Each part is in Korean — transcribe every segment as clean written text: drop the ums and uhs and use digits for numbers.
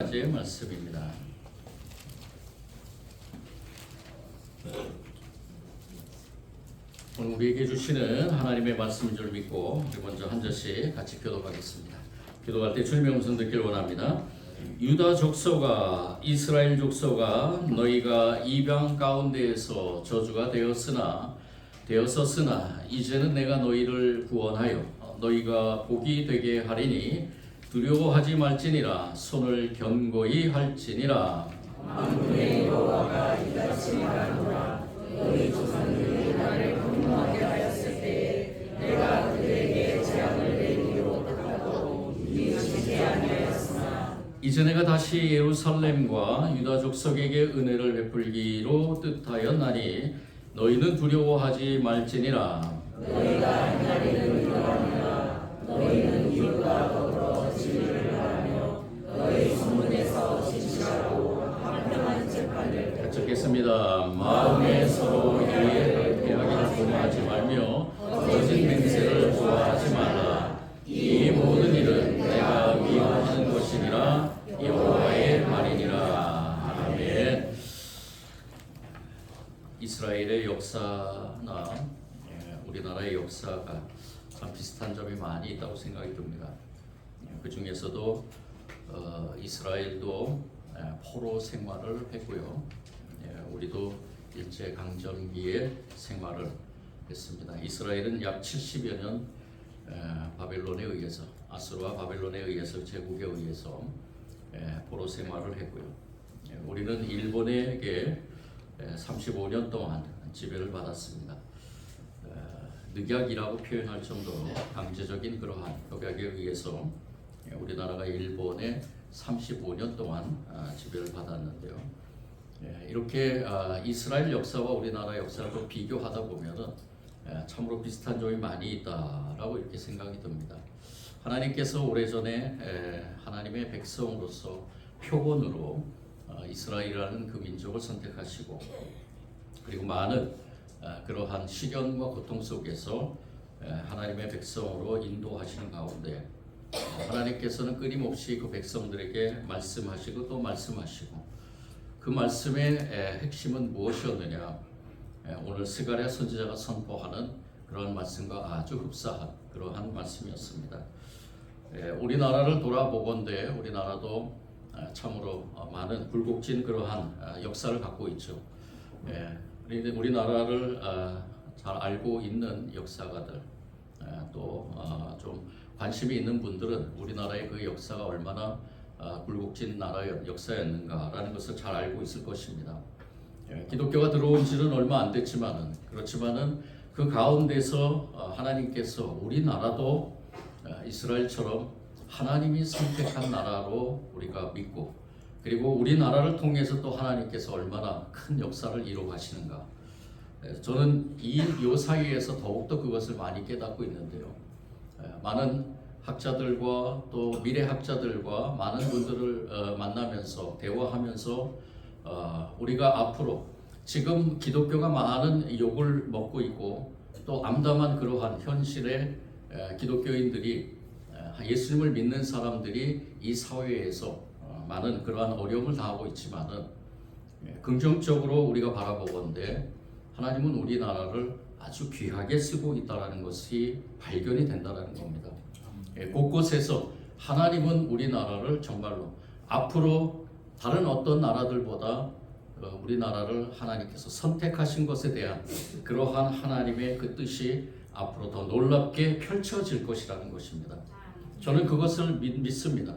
가지의 말씀입니다. 오늘 우리에게 주시는 하나님의 말씀인 줄 믿고 우리 먼저 한 절씩 같이 교독하겠습니다. 교독할 때 주님의 음성 듣기를 원합니다. 유다 족속아 이스라엘 족속아 너희가 이방 가운데에서 저주가 되었었으나 이제는 내가 너희를 구원하여 너희가 복이 되게 하리니 두려워하지 말지니라. 손을 견고히 할지니라. 만군의 여호와가 이같이 말하노라. 너희 조상들이 나를 공경하게 하였을 때에 내가 그들에게 재앙을 내리기로 택하고 이웃에게 아니하였으나 이제 내가 다시 예루살렘과 유다 족속에게 은혜를 베풀기로 뜻하였나니 너희는 두려워하지 말지니라. 너희가 행하리는 이러하니라. 너희는 이웃과 더불어 진리를 바라며 너희 소문에서 진실하고 합당한 재판을 같이 읽겠습니다. 마음에 서로 이의 배하기를 도모하지 말며 거짓 맹세를 좋아하지 말라. 이 모든 일은 내가 미워하는 것이니라. 여호와의 말이니라. 아멘. 이스라엘의 역사나 우리나라의 역사가 참 비슷한 점이 많이 있다고 생각이 듭니다. 그 중에서도 이스라엘도 포로 생활을 했고요. 우리도 일제 강점기에 생활을 했습니다. 이스라엘은 약 70여 년 바벨론에 의해서 아수르와 바벨론에 의해서 제국에 의해서 포로 생활을 했고요. 우리는 일본에게 35년 동안 지배를 받았습니다. 늑약이라고 표현할 정도로 강제적인 그러한 협약에 의해서 우리나라가 일본에 35년 동안 지배를 받았는데요. 이렇게 이스라엘 역사와 우리나라 역사를 좀 비교하다 보면은 참으로 비슷한 점이 많이 있다라고 이렇게 생각이 듭니다. 하나님께서 오래전에 하나님의 백성으로서 표본으로 이스라엘이라는 그 민족을 선택하시고 그리고 많은 그러한 시련과 고통 속에서 하나님의 백성으로 인도하시는 가운데 하나님께서는 끊임없이 그 백성들에게 말씀하시고 또 말씀하시고 그 말씀의 핵심은 무엇이었느냐? 오늘 스가랴 선지자가 선포하는 그러한 말씀과 아주 흡사한 그러한 말씀이었습니다. 우리나라를 돌아보건대 우리나라도 참으로 많은 굴곡진 그러한 역사를 갖고 있죠. 그런데 우리나라를 잘 알고 있는 역사가들 또 좀 관심이 있는 분들은 우리나라의 그 역사가 얼마나 굴곡진 나라의 역사였는가라는 것을 잘 알고 있을 것입니다. 기독교가 들어온 지는 얼마 안 됐지만은 그렇지만은 그 가운데서 하나님께서 우리나라도 이스라엘처럼 하나님이 선택한 나라로 우리가 믿고 그리고 우리나라를 통해서 또 하나님께서 얼마나 큰 역사를 이루어가시는가. 저는 요 사이에서 더욱더 그것을 많이 깨닫고 있는데요. 많은 학자들과 또 미래학자들과 많은 분들을 만나면서 대화하면서 우리가 앞으로 지금 기독교가 많은 욕을 먹고 있고 또 암담한 그러한 현실의 기독교인들이 예수님을 믿는 사람들이 이 사회에서 많은 그러한 어려움을 당하고 있지만은 긍정적으로 우리가 바라보건대 하나님은 우리나라를 아주 귀하게 쓰고 있다라는 것이 발견이 된다라는 겁니다. 곳곳에서 하나님은 우리나라를 정말로 앞으로 다른 어떤 나라들보다 우리나라를 하나님께서 선택하신 것에 대한 그러한 하나님의 그 뜻이 앞으로 더 놀랍게 펼쳐질 것이라는 것입니다. 저는 그것을 믿습니다.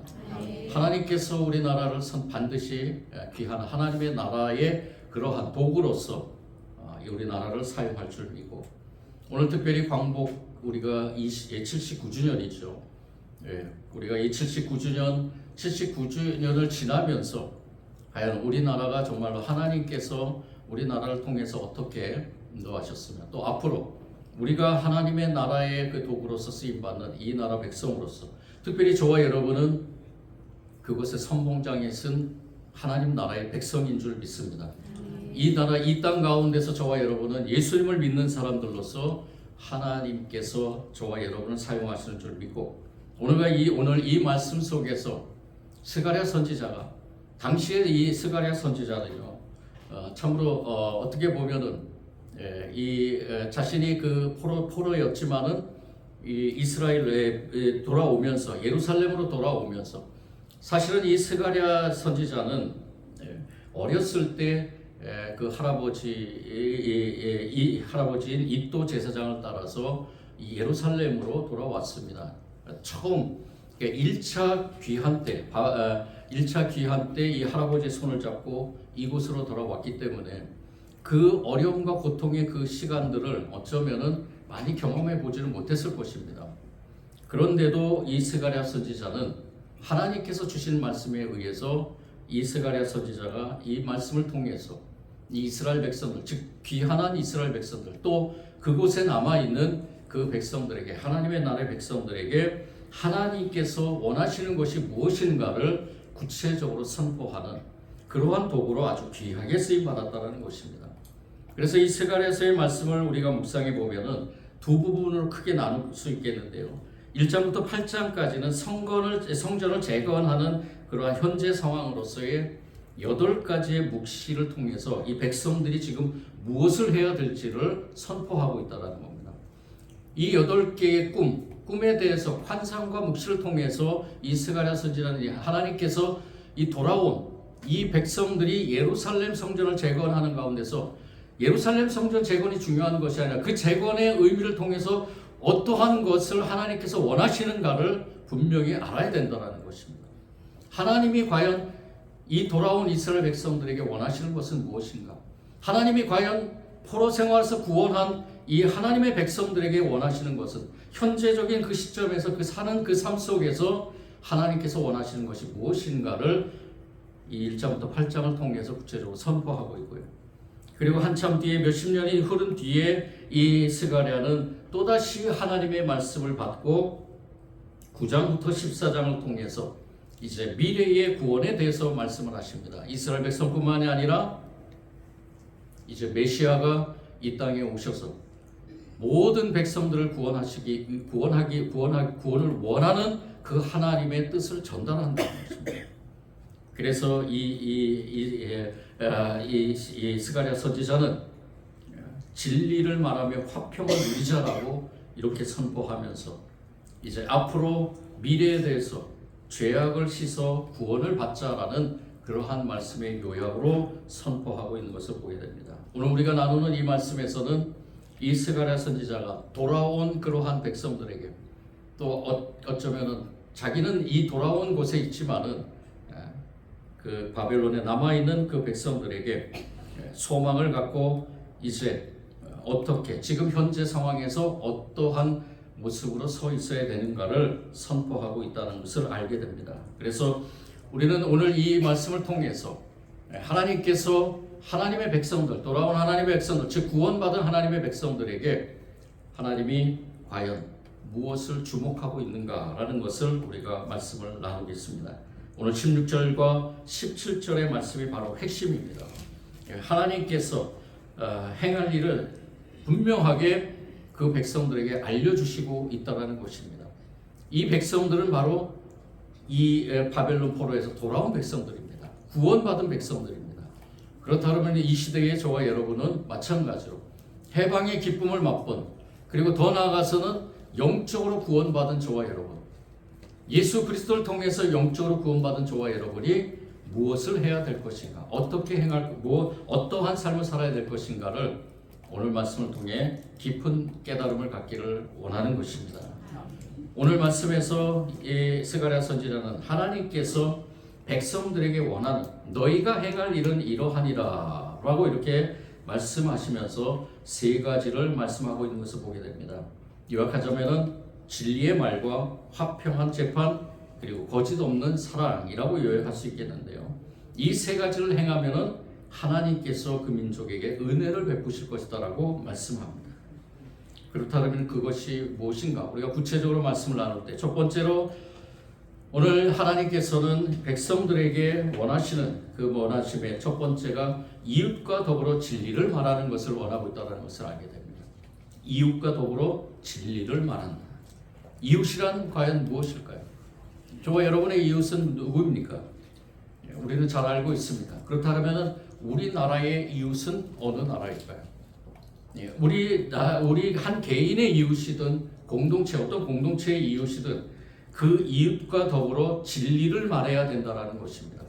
하나님께서 우리나라를 반드시 귀한 하나님의 나라의 그러한 도구로서 우리나라를 사용할 줄 믿고 오늘 특별히 광복 우리가 79주년이죠. 우리가 이 79주년을 지나면서 과연 우리나라가 정말로 하나님께서 우리나라를 통해서 어떻게 인도하셨으며 또 앞으로 우리가 하나님의 나라의 그 도구로서 쓰임받는 이 나라 백성으로서 특별히 저와 여러분은 그것의 선봉장에 쓴 하나님 나라의 백성인 줄 믿습니다. 이 나라 이 땅 가운데서 저와 여러분은 예수님을 믿는 사람들로서 하나님께서 저와 여러분을 사용하시는 줄 믿고 오늘 이 말씀 속에서 스가랴 선지자가 당시에 이 스가랴 선지자는요, 참으로 어떻게 보면은 자신이 그 포로였지만은 이 이스라엘에 돌아오면서 예루살렘으로 돌아오면서 사실은 이 스가랴 선지자는 어렸을 때 그 이 할아버지인 이도 제사장을 따라서 이 예루살렘으로 돌아왔습니다. 처음 1차 귀환 때 1차 귀환 때 이 할아버지의 손을 잡고 이곳으로 돌아왔기 때문에 그 어려움과 고통의 그 시간들을 어쩌면은 많이 경험해 보지는 못했을 것입니다. 그런데도 이 스가랴 선지자는 하나님께서 주신 말씀에 의해서 이 스가랴 선지자가 이 말씀을 통해서 이 이스라엘 백성들, 즉 귀환한 이스라엘 백성들, 또 그곳에 남아 있는 그 백성들에게, 하나님의 나라의 백성들에게 하나님께서 원하시는 것이 무엇인가를 구체적으로 선포하는 그러한 도구로 아주 귀하게 쓰임 받았다는 것입니다. 그래서 이 스가랴서의 말씀을 우리가 묵상해 보면은 두 부분으로 크게 나눌 수 있겠는데요. 1장부터 8장까지는 성전을 재건하는 그러한 현재 상황으로서의 8가지의 묵시를 통해서 이 백성들이 지금 무엇을 해야 될지를 선포하고 있다는 겁니다. 이 8개의 꿈에 대해서 환상과 묵시를 통해서 이 스가랴 선지자는 하나님께서 이 돌아온 이 백성들이 예루살렘 성전을 재건하는 가운데서 예루살렘 성전 재건이 중요한 것이 아니라 그 재건의 의미를 통해서 어떠한 것을 하나님께서 원하시는가를 분명히 알아야 된다는 것입니다. 하나님이 과연 이 돌아온 이스라엘 백성들에게 원하시는 것은 무엇인가? 하나님이 과연 포로 생활에서 구원한 이 하나님의 백성들에게 원하시는 것은 현재적인 그 시점에서 사는 그 삶 속에서 하나님께서 원하시는 것이 무엇인가를 이 1장부터 8장을 통해서 구체적으로 선포하고 있고요. 그리고 한참 뒤에 몇십 년이 흐른 뒤에 이 스가랴는 또다시 하나님의 말씀을 받고 9장부터 14장을 통해서 이제 미래의 구원에 대해서 말씀을 하십니다. 이스라엘 백성뿐만이 아니라 이제 메시아가 이 땅에 오셔서 모든 백성들을 구원을 원하는 그 하나님의 뜻을 전달한다는 것입니다. 그래서 이 스가랴 선지자는 진리를 말하며 화평을 누리자라고 이렇게 선포하면서 이제 앞으로 미래에 대해서 죄악을 씻어 구원을 받자라는 그러한 말씀의 요약으로 선포하고 있는 것을 보게 됩니다. 오늘 우리가 나누는 이 말씀에서는 이 스가랴 선지자가 돌아온 그러한 백성들에게 또 어쩌면은 자기는 이 돌아온 곳에 있지만은 그 바벨론에 남아있는 그 백성들에게 소망을 갖고 이제 어떻게 지금 현재 상황에서 어떠한 모습으로 서 있어야 되는가를 선포하고 있다는 것을 알게 됩니다. 그래서 우리는 오늘 이 말씀을 통해서 하나님께서 하나님의 백성들, 돌아온 하나님의 백성들, 즉 구원받은 하나님의 백성들에게 하나님이 과연 무엇을 주목하고 있는가라는 것을 우리가 말씀을 나누겠습니다. 오늘 16절과 17절의 말씀이 바로 핵심입니다. 하나님께서 행할 일을 분명하게 그 백성들에게 알려주시고 있다는 것입니다. 이 백성들은 바로 이 바벨론 포로에서 돌아온 백성들입니다. 구원받은 백성들입니다. 그렇다면 이 시대의 저와 여러분은 마찬가지로 해방의 기쁨을 맛본, 그리고 더 나아가서는 영적으로 구원받은 저와 여러분, 예수 그리스도를 통해서 영적으로 구원받은 저와 여러분이 무엇을 해야 될 것인가, 어떻게 어떠한 삶을 살아야 될 것인가를 오늘 말씀을 통해 깊은 깨달음을 갖기를 원하는 것입니다. 오늘 말씀에서 이 스가랴 선지자는 하나님께서 백성들에게 원하는 너희가 행할 일은 이러하니라 라고 이렇게 말씀하시면서 세 가지를 말씀하고 있는 것을 보게 됩니다. 요약하자면은 진리의 말과 화평한 재판, 그리고 거짓 없는 사랑이라고 요약할 수 있겠는데요. 이 세 가지를 행하면은 하나님께서 그 민족에게 은혜를 베푸실 것이다라고 말씀합니다. 그렇다면 그것이 무엇인가? 우리가 구체적으로 말씀을 나눌 때 첫 번째로 오늘 하나님께서는 백성들에게 원하시는 그 원하심의 첫 번째가 이웃과 더불어 진리를 말하는 것을 원하고 있다는 것을 알게 됩니다. 이웃과 더불어 진리를 말한다. 이웃이란 과연 무엇일까요? 저와 여러분의 이웃은 누구입니까? 우리는 잘 알고 있습니다. 그렇다면 우리나라의 이웃은 어느 나라일까요? 우리 한 개인의 이웃이든 공동체 어떤 공동체의 이웃이든 그 이웃과 더불어 진리를 말해야 된다라는 것입니다.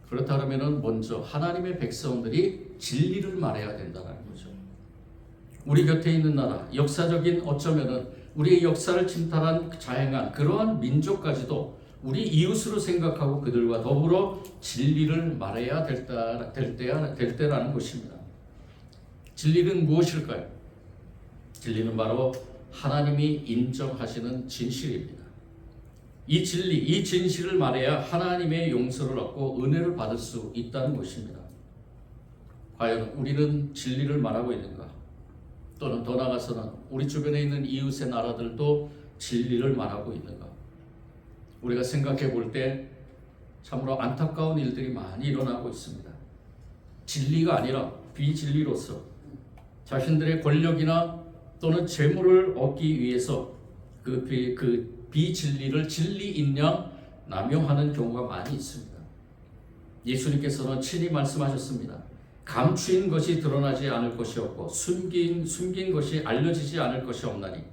그렇다면 먼저 하나님의 백성들이 진리를 말해야 된다는 거죠. 우리 곁에 있는 나라, 역사적인 어쩌면은 우리의 역사를 침탈한 자행한 그러한 민족까지도 우리 이웃으로 생각하고 그들과 더불어 진리를 말해야 될 때라는 것입니다. 진리는 무엇일까요? 진리는 바로 하나님이 인정하시는 진실입니다. 이 진리, 이 진실을 말해야 하나님의 용서를 얻고 은혜를 받을 수 있다는 것입니다. 과연 우리는 진리를 말하고 있는가? 또는 더 나아가서는 우리 주변에 있는 이웃의 나라들도 진리를 말하고 있는가? 우리가 생각해 볼 때 참으로 안타까운 일들이 많이 일어나고 있습니다. 진리가 아니라 비진리로서 자신들의 권력이나 또는 재물을 얻기 위해서 그 비진리를 진리인 양 남용하는 경우가 많이 있습니다. 예수님께서는 친히 말씀하셨습니다. 감추인 것이 드러나지 않을 것이 없고 숨긴 것이 알려지지 않을 것이 없나니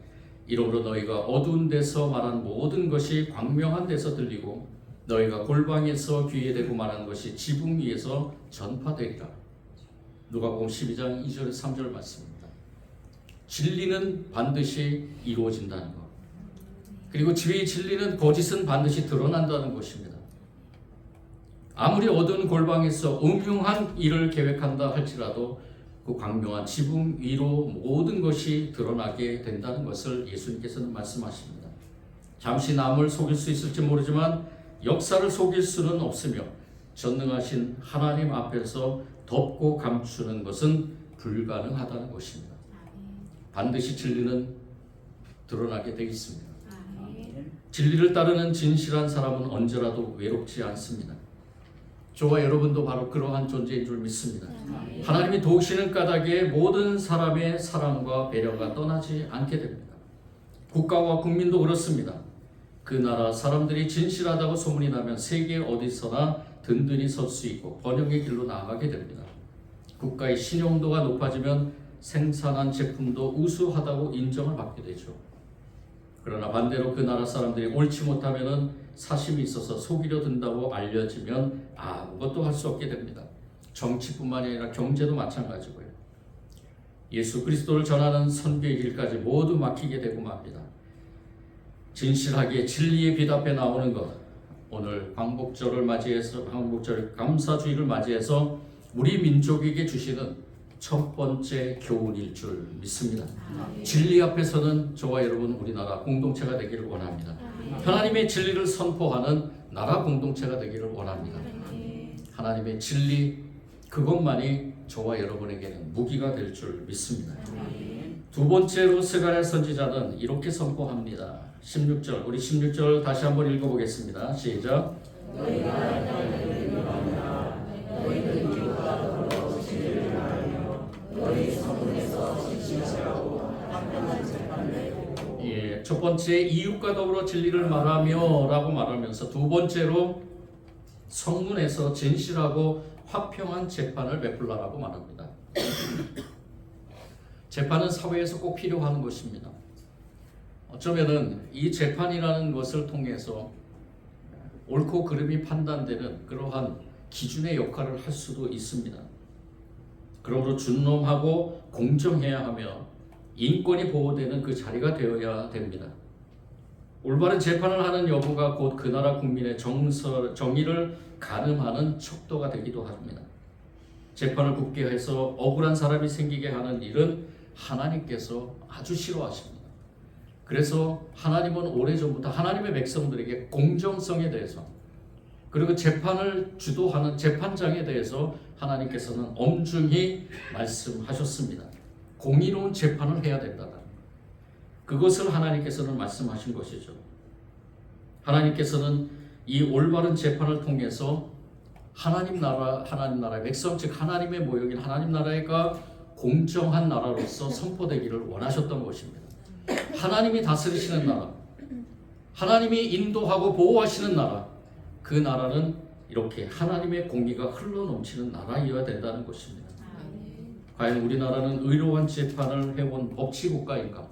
이러므로 너희가 어두운 데서 말한 모든 것이 광명한 데서 들리고 너희가 골방에서 귀에 대고 말한 것이 지붕 위에서 전파되리라. 누가복음 12장 2절 3절 말씀입니다. 진리는 반드시 이루어진다는 것. 그리고 진리는 거짓은 반드시 드러난다는 것입니다. 아무리 어두운 골방에서 음흉한 일을 계획한다 할지라도 그 광명한 지붕 위로 모든 것이 드러나게 된다는 것을 예수님께서는 말씀하십니다. 잠시 남을 속일 수 있을지 모르지만 역사를 속일 수는 없으며 전능하신 하나님 앞에서 덮고 감추는 것은 불가능하다는 것입니다. 반드시 진리는 드러나게 되어 있습니다. 진리를 따르는 진실한 사람은 언제라도 외롭지 않습니다. 저와 여러분도 바로 그러한 존재인 줄 믿습니다. 하나님이 도우시는 까닭에 모든 사람의 사랑과 배려가 떠나지 않게 됩니다. 국가와 국민도 그렇습니다. 그 나라 사람들이 진실하다고 소문이 나면 세계 어디서나 든든히 설 수 있고 번영의 길로 나아가게 됩니다. 국가의 신용도가 높아지면 생산한 제품도 우수하다고 인정을 받게 되죠. 그러나 반대로 그 나라 사람들이 옳지 못하면 사심이 있어서 속이려 든다고 알려지면 아무것도 할 수 없게 됩니다. 정치뿐만이 아니라 경제도 마찬가지고요. 예수 그리스도를 전하는 선교의 길까지 모두 막히게 되고 맙니다. 진실하게 진리의 빛 앞에 나오는 것, 오늘 광복절을 맞이해서 광복절 감사주일을 맞이해서 우리 민족에게 주시는 첫 번째 교훈일 줄 믿습니다. 진리 앞에서는 저와 여러분 우리나라 공동체가 되기를 원합니다. 하나님의 진리를 선포하는 나라 공동체가 되기를 원합니다. 하나님의 진리 그것만이 저와 여러분에게는 무기가 될 줄 믿습니다. 두 번째로 스가랴 선지자는 이렇게 선포합니다. 16절, 우리 16절 다시 한번 읽어보겠습니다. 시작. 너희는 이웃과 더불어 진리를 말하며 너희 성문에서 진실하고 합당한 재판을 하고. 예, 첫 번째 이웃과 더불어 진리를 말하며라고 말하면서 두 번째로 성문에서 진실하고 화평한 재판을 베풀라라고 말합니다. 재판은 사회에서 꼭 필요한 것입니다. 어쩌면은 이 재판이라는 것을 통해서 옳고 그름이 판단되는 그러한 기준의 역할을 할 수도 있습니다. 그러므로 준엄하고 공정해야 하며 인권이 보호되는 그 자리가 되어야 됩니다. 올바른 재판을 하는 여부가 곧 그 나라 국민의 정의를 가늠하는 척도가 되기도 합니다. 재판을 굳게 해서 억울한 사람이 생기게 하는 일은 하나님께서 아주 싫어하십니다. 그래서 하나님은 오래전부터 하나님의 백성들에게 공정성에 대해서 그리고 재판을 주도하는 재판장에 대해서 하나님께서는 엄중히 말씀하셨습니다. 공의로운 재판을 해야 된다. 그것을 하나님께서는 말씀하신 것이죠. 하나님께서는 이 올바른 재판을 통해서 하나님 나라의 백성 즉 하나님의 모형인 하나님 나라가 공정한 나라로서 선포되기를 원하셨던 것입니다. 하나님이 다스리시는 나라, 하나님이 인도하고 보호하시는 나라, 그 나라는 이렇게 하나님의 공의가 흘러넘치는 나라이어야 된다는 것입니다. 과연 우리나라는 의로운 재판을 해온 법치국가인가?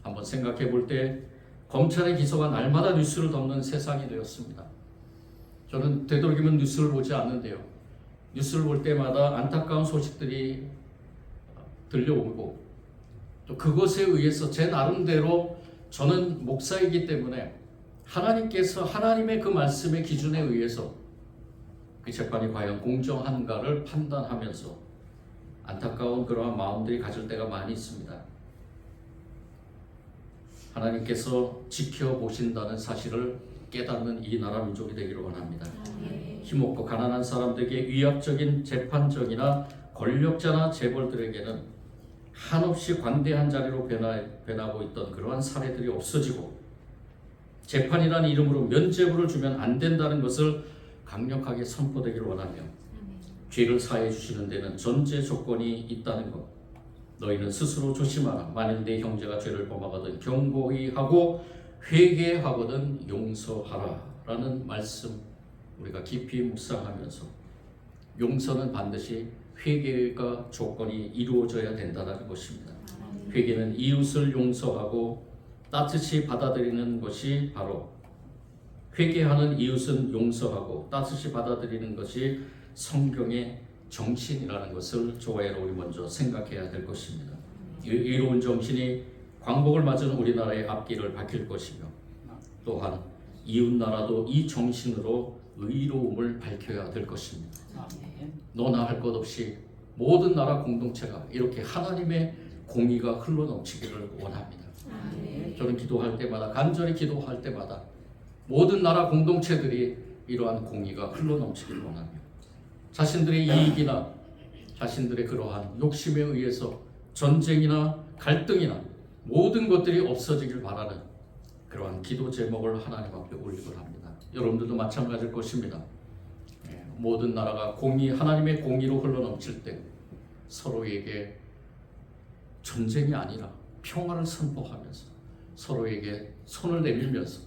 한번 생각해 볼 때 검찰의 기소가 날마다 뉴스를 덮는 세상이 되었습니다. 저는 되도록이면 뉴스를 보지 않는데요. 뉴스를 볼 때마다 안타까운 소식들이 들려오고 또 그것에 의해서 제 나름대로 저는 목사이기 때문에 하나님께서 하나님의 그 말씀의 기준에 의해서 그 재판이 과연 공정한가를 판단하면서 안타까운 그러한 마음들이 가질 때가 많이 있습니다. 하나님께서 지켜보신다는 사실을 깨닫는 이 나라 민족이 되기를 원합니다. 힘없고 가난한 사람들에게 위압적인 재판정이나 권력자나 재벌들에게는 한없이 관대한 자리로 변하고 있던 그러한 사례들이 없어지고 재판이라는 이름으로 면죄부를 주면 안 된다는 것을 강력하게 선포되기를 원하며 죄를 사해 주시는 데는 전제 조건이 있다는 것. 너희는 스스로 조심하라. 만일 내 형제가 죄를 범하거든 경고히 하고 회개하거든 용서하라 라는 말씀 우리가 깊이 묵상하면서 용서는 반드시 회개가 조건이 이루어져야 된다는 것입니다. 회개는 이웃을 용서하고 따뜻이 받아들이는 것이 바로 회개하는 이웃은 용서하고 따뜻이 받아들이는 것이 성경의 정신이라는 것을 조화로 우리 먼저 생각해야 될 것입니다. 이로운 정신이 광복을 맞은 우리나라의 앞길을 밝힐 것이며 또한 이웃나라도 이 정신으로 의로움을 밝혀야 될 것입니다. 너나 할 것 없이 모든 나라 공동체가 이렇게 하나님의 공의가 흘러넘치기를 원합니다. 저는 기도할 때마다 간절히 기도할 때마다 모든 나라 공동체들이 이러한 공의가 흘러넘치기를 원하며 자신들의 이익이나 자신들의 그러한 욕심에 의해서 전쟁이나 갈등이나 모든 것들이 없어지길 바라는 그러한 기도 제목을 하나님 앞에 올리곤 합니다. 여러분들도 마찬가지일 것입니다. 모든 나라가 하나님의 공의로 흘러넘칠 때 서로에게 전쟁이 아니라 평화를 선포하면서 서로에게 손을 내밀면서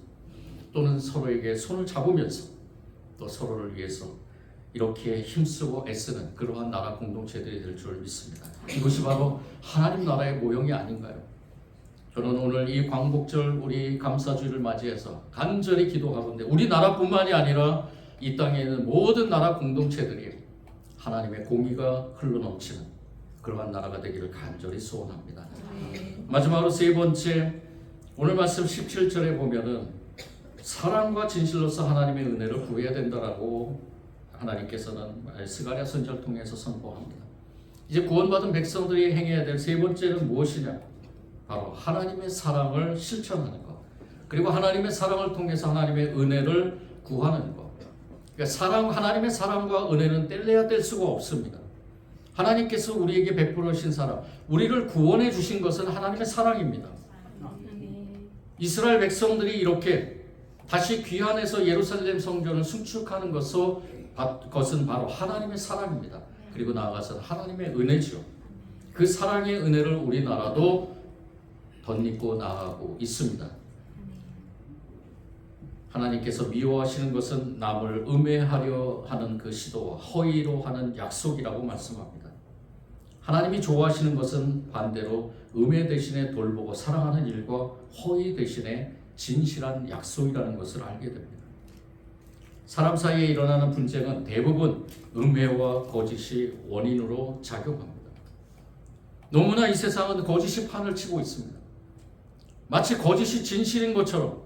또는 서로에게 손을 잡으면서 또 서로를 위해서 이렇게 힘쓰고 애쓰는 그러한 나라 공동체들이 될 줄 믿습니다. 이것이 바로 하나님 나라의 모형이 아닌가요? 저는 오늘 이 광복절 우리 감사주일을 맞이해서 간절히 기도하건대 우리 나라뿐만이 아니라 이 땅에 있는 모든 나라 공동체들이 하나님의 공의가 흘러넘치는 그러한 나라가 되기를 간절히 소원합니다. 마지막으로 세 번째, 오늘 말씀 17절에 보면은 사랑과 진실로서 하나님의 은혜를 구해야 된다라고 하나님께서는 스가랴 선지자를 통해서 선포합니다. 이제 구원받은 백성들이 행해야 될 세 번째는 무엇이냐? 바로 하나님의 사랑을 실천하는 것. 그리고 하나님의 사랑을 통해서 하나님의 은혜를 구하는 것. 그러니까 하나님의 사랑과 은혜는 뗄래야 뗄 수가 없습니다. 하나님께서 우리에게 베풀어 주신 사랑, 우리를 구원해 주신 것은 하나님의 사랑입니다. 이스라엘 백성들이 이렇게 다시 귀환해서 예루살렘 성전을 승축하는 것은 바로 하나님의 사랑입니다. 그리고 나아가서 하나님의 은혜죠. 그 사랑의 은혜를 우리나라도 덧입고 나아가고 있습니다. 하나님께서 미워하시는 것은 남을 음해하려 하는 그 시도와 허위로 하는 약속이라고 말씀합니다. 하나님이 좋아하시는 것은 반대로 음해 대신에 돌보고 사랑하는 일과 허위 대신에 진실한 약속이라는 것을 알게 됩니다. 사람 사이에 일어나는 분쟁은 대부분 음해와 거짓이 원인으로 작용합니다. 너무나 이 세상은 거짓이 판을 치고 있습니다. 마치 거짓이 진실인 것처럼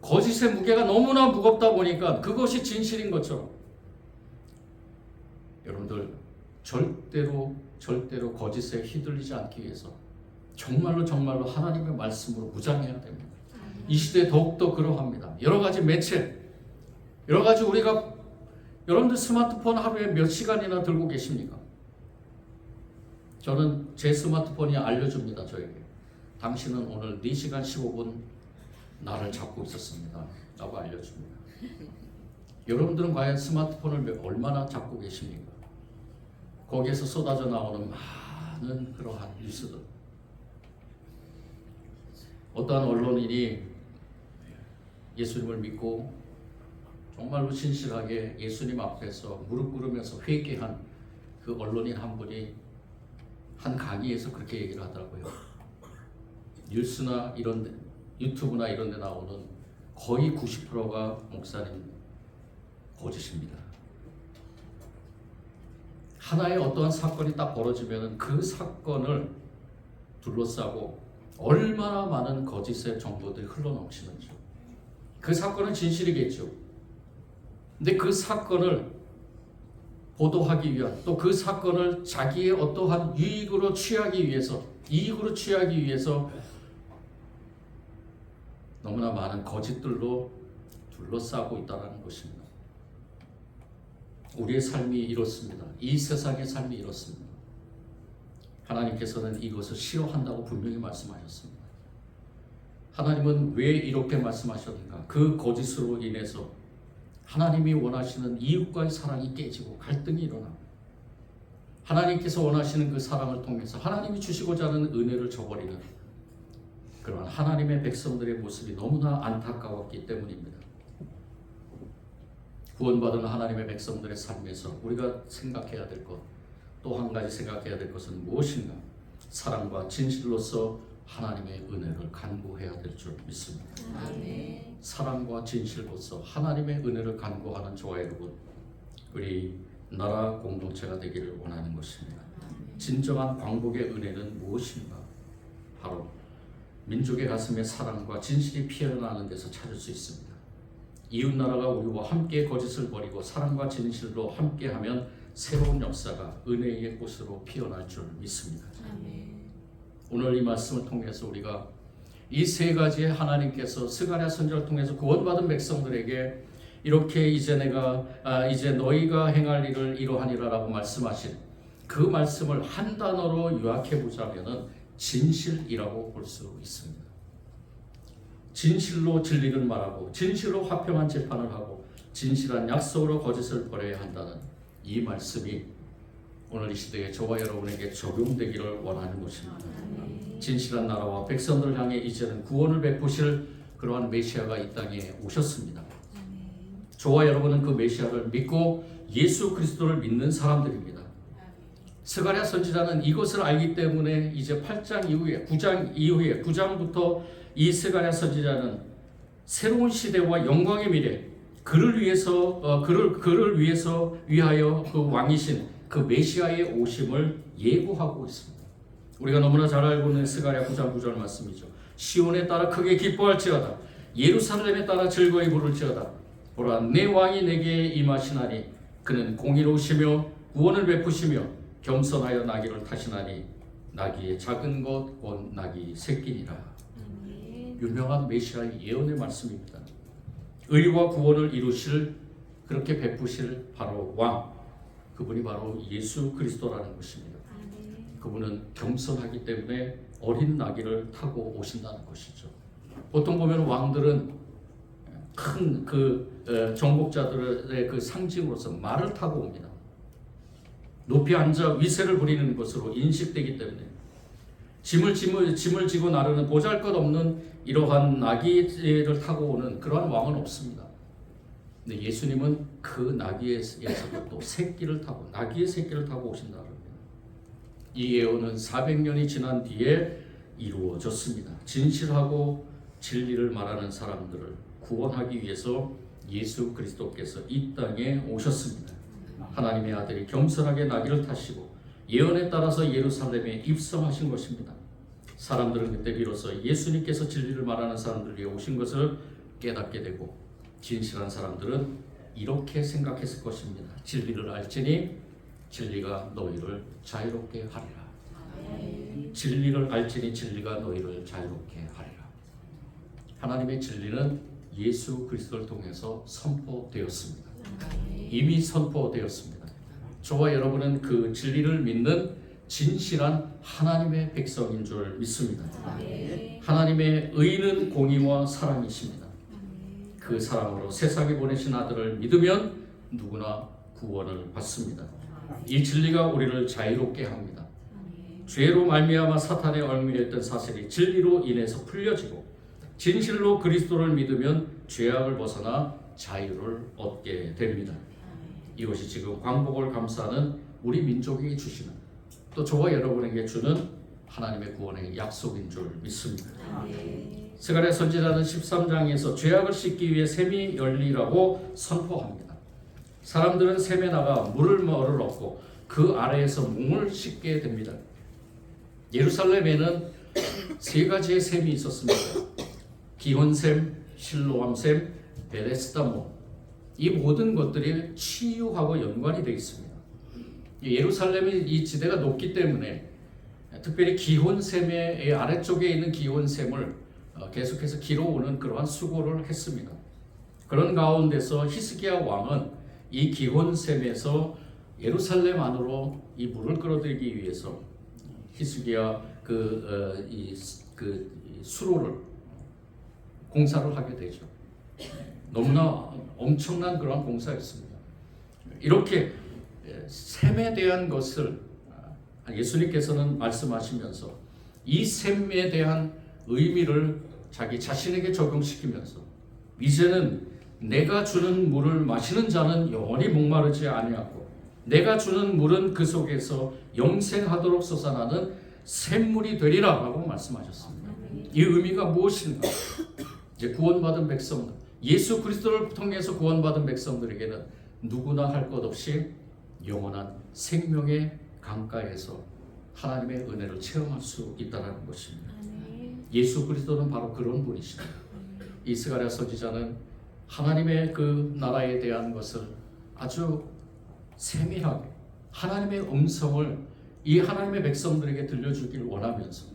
거짓의 무게가 너무나 무겁다 보니까 그것이 진실인 것처럼 여러분들 절대로 거짓에 휘둘리지 않기 위해서 정말로 하나님의 말씀으로 무장해야 됩니다. 이 시대에 더욱더 그러합니다. 여러 가지 매체, 여러 가지 여러분들 스마트폰 하루에 몇 시간이나 들고 계십니까? 저는 제 스마트폰이 알려줍니다. 저에게 당신은 오늘 4시간 15분 나를 잡고 있었습니다 라고 알려줍니다. 여러분들은 과연 스마트폰을 얼마나 잡고 계십니까? 거기에서 쏟아져 나오는 많은 그러한 뉴스들, 어떠한 언론인이 예수님을 믿고 정말로 진실하게 예수님 앞에서 무릎 꿇으면서 회개한 그 언론인 한 분이 한 강의에서 그렇게 얘기를 하더라고요. 뉴스나 이런 데, 유튜브나 이런 데 나오는 거의 90%가 목사님 거짓입니다. 하나의 어떠한 사건이 딱 벌어지면 그 사건을 둘러싸고 얼마나 많은 거짓의 정보들이 흘러넘치는지. 그 사건은 진실이겠죠. 근데 그 사건을 보도하기 위한, 또 그 사건을 자기의 어떠한 이익으로 취하기 위해서 너무나 많은 거짓들로 둘러싸고 있다는 것입니다. 우리의 삶이 이렇습니다. 이 세상의 삶이 이렇습니다. 하나님께서는 이것을 싫어한다고 분명히 말씀하셨습니다. 하나님은 왜 이렇게 말씀하셨는가? 그 거짓으로 인해서 하나님이 원하시는 이웃과의 사랑이 깨지고 갈등이 일어나고, 하나님께서 원하시는 그 사랑을 통해서 하나님이 주시고자 하는 은혜를 저버리는 그러한 하나님의 백성들의 모습이 너무나 안타까웠기 때문입니다. 구원받은 하나님의 백성들의 삶에서 우리가 생각해야 될 것, 또 한 가지 생각해야 될 것은 무엇인가? 사랑과 진실로서 하나님의 은혜를 간구해야 될 줄 믿습니다. 아멘. 사랑과 진실로서 하나님의 은혜를 간구하는 저와 여러분, 우리 나라 공동체가 되기를 원하는 것입니다. 진정한 광복의 은혜는 무엇인가? 바로 민족의 가슴에 사랑과 진실이 피어나는 데서 찾을 수 있습니다. 이웃 나라가 우리와 함께 거짓을 버리고 사랑과 진실로 함께하면 새로운 역사가 은혜의 꽃으로 피어날 줄 믿습니다. 아멘. 오늘 이 말씀을 통해서 우리가 이 세 가지의 하나님께서 스가랴 선지자를 통해서 구원받은 백성들에게 이렇게 이제 너희가 행할 일을 이러하니라라고 말씀하신 그 말씀을 한 단어로 요약해 보자면은 진실이라고 볼 수 있습니다. 진실로 진리를 말하고 진실로 화평한 재판을 하고 진실한 약속으로 거짓을 버려야 한다는 이 말씀이 오늘 이 시대에 저와 여러분에게 적용되기를 원하는 것입니다. 진실한 나라와 백성들을 향해 이제는 구원을 베푸실 그러한 메시아가 이 땅에 오셨습니다. 저와 여러분은 그 메시아를 믿고 예수 그리스도를 믿는 사람들입니다. 스가랴 선지자는 이것을 알기 때문에 이제 8장 이후에 9장부터 이 스가랴 선지자는 새로운 시대와 영광의 미래, 그를 위하여 그 왕이신 그 메시아의 오심을 예고하고 있습니다. 우리가 너무나 잘 알고 있는 스가랴 9장 9절 말씀이죠. 시온에 따라 크게 기뻐할지어다. 예루살렘에 따라 즐거이 부를지어다. 보라, 내 왕이 내게 임하시나니 그는 공의로우시며 구원을 베푸시며 겸손하여 나귀를 타시나니 나귀의 작은 것 곧 나귀 새끼니라. 유명한 메시아의 예언의 말씀입니다. 의와 구원을 이루실, 그렇게 베푸실 바로 왕, 그분이 바로 예수 그리스도라는 것입니다. 그분은 겸손하기 때문에 어린 나귀를 타고 오신다는 것이죠. 보통 보면 왕들은 큰 정복자들의 그 상징으로서 말을 타고 옵니다. 높이 앉아 위세를 부리는 것으로 인식되기 때문에 짐을 지고 나르는 보잘것없는 이러한 나귀를 타고 오는 그러한 왕은 없습니다. 근데 예수님은 그 나귀에서도 또 나귀의 새끼를 타고 오신다 합니다. 이 예언은 400년이 지난 뒤에 이루어졌습니다. 진실하고 진리를 말하는 사람들을 구원하기 위해서 예수 그리스도께서 이 땅에 오셨습니다. 하나님의 아들이 겸손하게 나귀를 타시고 예언에 따라서 예루살렘에 입성하신 것입니다. 사람들은 그때 비로소 예수님께서 진리를 말하는 사람들 위해 오신 것을 깨닫게 되고, 진실한 사람들은 이렇게 생각했을 것입니다. 진리를 알지니 진리가 너희를 자유롭게 하리라. 진리를 알지니 진리가 너희를 자유롭게 하리라. 하나님의 진리는 예수 그리스도를 통해서 선포되었습니다. 이미 선포되었습니다. 저와 여러분은 그 진리를 믿는 진실한 하나님의 백성인 줄 믿습니다. 하나님의 의는 공의와 사랑이십니다. 그 사랑으로 세상에 보내신 아들을 믿으면 누구나 구원을 받습니다. 이 진리가 우리를 자유롭게 합니다. 죄로 말미암아 사탄에 얽매였던 사슬이 진리로 인해서 풀려지고, 진실로 그리스도를 믿으면 죄악을 벗어나 자유를 얻게 됩니다. 이것이 지금 광복을 감사하는 우리 민족에게 주시는, 또 저와 여러분에게 주는 하나님의 구원의 약속인 줄 믿습니다. 스가랴 선지자는 13장에서 죄악을 씻기 위해 샘이 열리라고 선포합니다. 사람들은 샘에 나가 물을 얻고 그 아래에서 몸을 씻게 됩니다. 예루살렘에는 세 가지의 샘이 있었습니다. 기혼샘, 실로암샘, 베데스다문. 이 모든 것들이 치유하고 연관이 되어 있습니다. 예루살렘이 이 지대가 높기 때문에 특별히 기혼샘의 아래쪽에 있는 기혼샘을 계속해서 길어오는 그러한 수고를 했습니다. 그런 가운데서 히스기야 왕은 이 기혼샘에서 예루살렘 안으로 이 물을 끌어들이기 위해서 히스기야 수로를 공사를 하게 되죠. 너무나 엄청난 그런 공사였습니다. 이렇게 샘에 대한 것을 예수님께서는 말씀하시면서 이 샘에 대한 의미를 자기 자신에게 적용시키면서 이제는 내가 주는 물을 마시는 자는 영원히 목마르지 아니하고 내가 주는 물은 그 속에서 영생하도록 솟아나는 샘물이 되리라라고 말씀하셨습니다. 이 의미가 무엇인가? 이제 구원받은 백성들, 예수 그리스도를 통해서 구원받은 백성들에게는 누구나 할 것 없이 영원한 생명의 강가에서 하나님의 은혜를 체험할 수 있다는 것입니다. 예수 그리스도는 바로 그런 분이십니다. 이 스가랴 선지자는 하나님의 그 나라에 대한 것을 아주 세밀하게 하나님의 음성을 이 하나님의 백성들에게 들려주길 원하면서,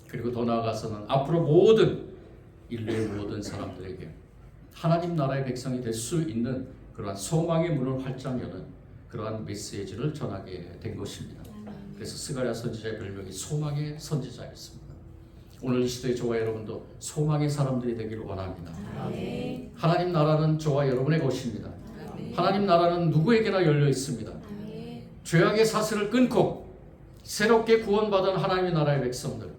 그리고 더 나아가서는 앞으로 모든 인류의 모든 사람들에게 하나님 나라의 백성이 될 수 있는 그러한 소망의 문을 활짝 여는 그러한 메시지를 전하게 된 것입니다. 그래서 스가랴 선지자의 별명이 소망의 선지자였습니다. 오늘 이 시대에 저와 여러분도 소망의 사람들이 되기를 원합니다. 하나님 나라는 저와 여러분의 것입니다. 하나님 나라는 누구에게나 열려 있습니다. 죄악의 사슬을 끊고 새롭게 구원받은 하나님의 나라의 백성들,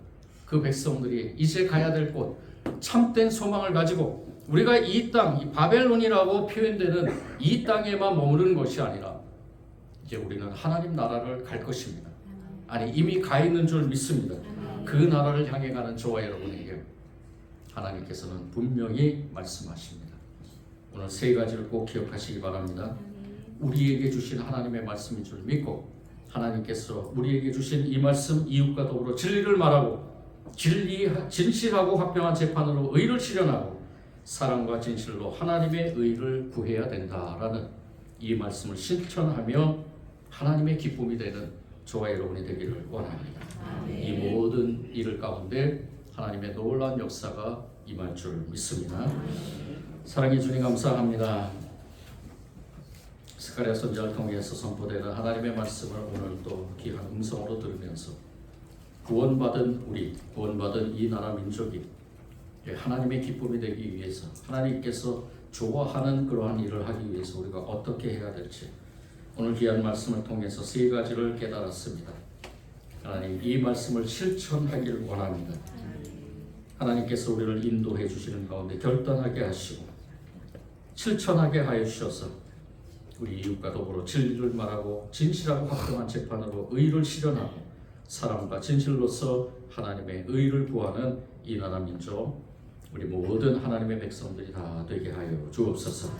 그 백성들이 이제 가야 될 곳, 참된 소망을 가지고 우리가 이 땅, 이 바벨론이라고 표현되는 이 땅에만 머무르는 것이 아니라 이제 우리는 하나님 나라를 갈 것입니다. 아니, 이미 가 있는 줄 믿습니다. 그 나라를 향해 가는 저와 여러분에게 하나님께서는 분명히 말씀하십니다. 오늘 세 가지를 꼭 기억하시기 바랍니다. 우리에게 주신 하나님의 말씀인 줄 믿고 하나님께서 우리에게 주신 이 말씀, 이웃과 더불어 진리를 말하고 진실하고 화평한 재판으로 의를 실현하고 사랑과 진실로 하나님의 의를 구해야 된다라는 이 말씀을 실천하며 하나님의 기쁨이 되는 저와 여러분이 되기를 원합니다. 이 모든 일 가운데 하나님의 놀라운 역사가 임할 줄 믿습니다. 사랑의 주님, 감사합니다. 스가랴 선지자를 통해서 선포되는 하나님의 말씀을 오늘 또 귀한 음성으로 들으면서 구원받은 우리, 구원받은 이 나라 민족이 하나님의 기쁨이 되기 위해서, 하나님께서 좋아하는 그러한 일을 하기 위해서 우리가 어떻게 해야 될지 오늘 귀한 말씀을 통해서 세 가지를 깨달았습니다. 하나님, 이 말씀을 실천하기를 원합니다. 하나님께서 우리를 인도해 주시는 가운데 결단하게 하시고 실천하게 하여 주셔서 우리 이웃과 더불어 진리를 말하고 진실하고 합당한 재판으로 의를 실현하고 사랑과 진실로서 하나님의 의를 구하는 이 나라 민족, 우리 모든 하나님의 백성들이 다 되게 하여 주옵소서.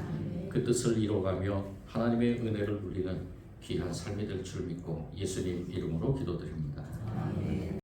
그 뜻을 이뤄가며 하나님의 은혜를 누리는 귀한 삶이 될 줄 믿고 예수님 이름으로 기도드립니다.